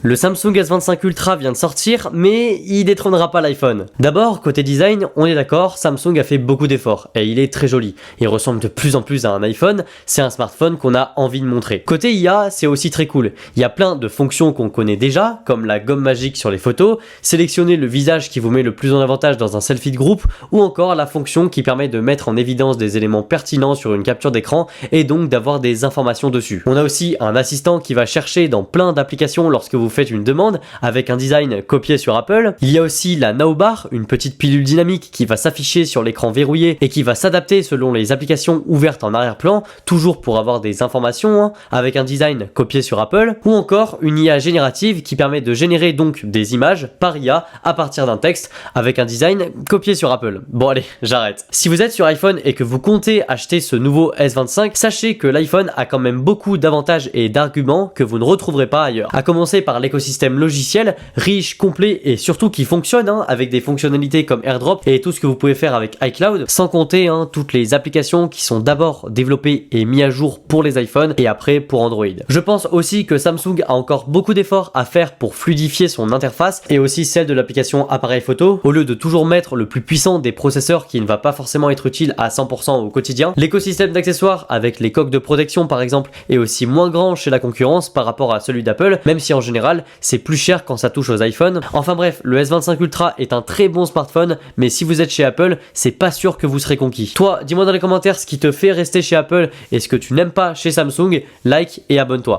Le Samsung S25 Ultra vient de sortir, mais il détrônera pas l'iPhone. D'abord, côté design, on est d'accord, Samsung a fait beaucoup d'efforts, et il est très joli. Il ressemble de plus en plus à un iPhone, c'est un smartphone qu'on a envie de montrer. Côté IA, c'est aussi très cool. Il y a plein de fonctions qu'on connaît déjà, comme la gomme magique sur les photos, sélectionner le visage qui vous met le plus en avantage dans un selfie de groupe, ou encore la fonction qui permet de mettre en évidence des éléments pertinents sur une capture d'écran, et donc d'avoir des informations dessus. On a aussi un assistant qui va chercher dans plein d'applications lorsque vous faites une demande avec un design copié sur Apple. Il y a aussi la Now Bar, une petite pilule dynamique qui va s'afficher sur l'écran verrouillé et qui va s'adapter selon les applications ouvertes en arrière-plan, toujours pour avoir des informations, avec un design copié sur Apple, ou encore une IA générative qui permet de générer donc des images par IA à partir d'un texte avec un design copié sur Apple. Bon allez, j'arrête. Si vous êtes sur iPhone et que vous comptez acheter ce nouveau S25, sachez que l'iPhone a quand même beaucoup d'avantages et d'arguments que vous ne retrouverez pas ailleurs. À commencer par l'écosystème logiciel, riche, complet et surtout qui fonctionne avec des fonctionnalités comme AirDrop et tout ce que vous pouvez faire avec iCloud, sans compter toutes les applications qui sont d'abord développées et mises à jour pour les iPhones et après pour Android. Je pense aussi que Samsung a encore beaucoup d'efforts à faire pour fluidifier son interface et aussi celle de l'application appareil photo, au lieu de toujours mettre le plus puissant des processeurs qui ne va pas forcément être utile à 100% au quotidien. L'écosystème d'accessoires avec les coques de protection par exemple est aussi moins grand chez la concurrence par rapport à celui d'Apple, même si en général c'est plus cher quand ça touche aux iPhones. Enfin bref, le S25 Ultra est un très bon smartphone, mais si vous êtes chez Apple, c'est pas sûr que vous serez conquis. Toi, dis-moi dans les commentaires ce qui te fait rester chez Apple et ce que tu n'aimes pas chez Samsung, like et abonne-toi.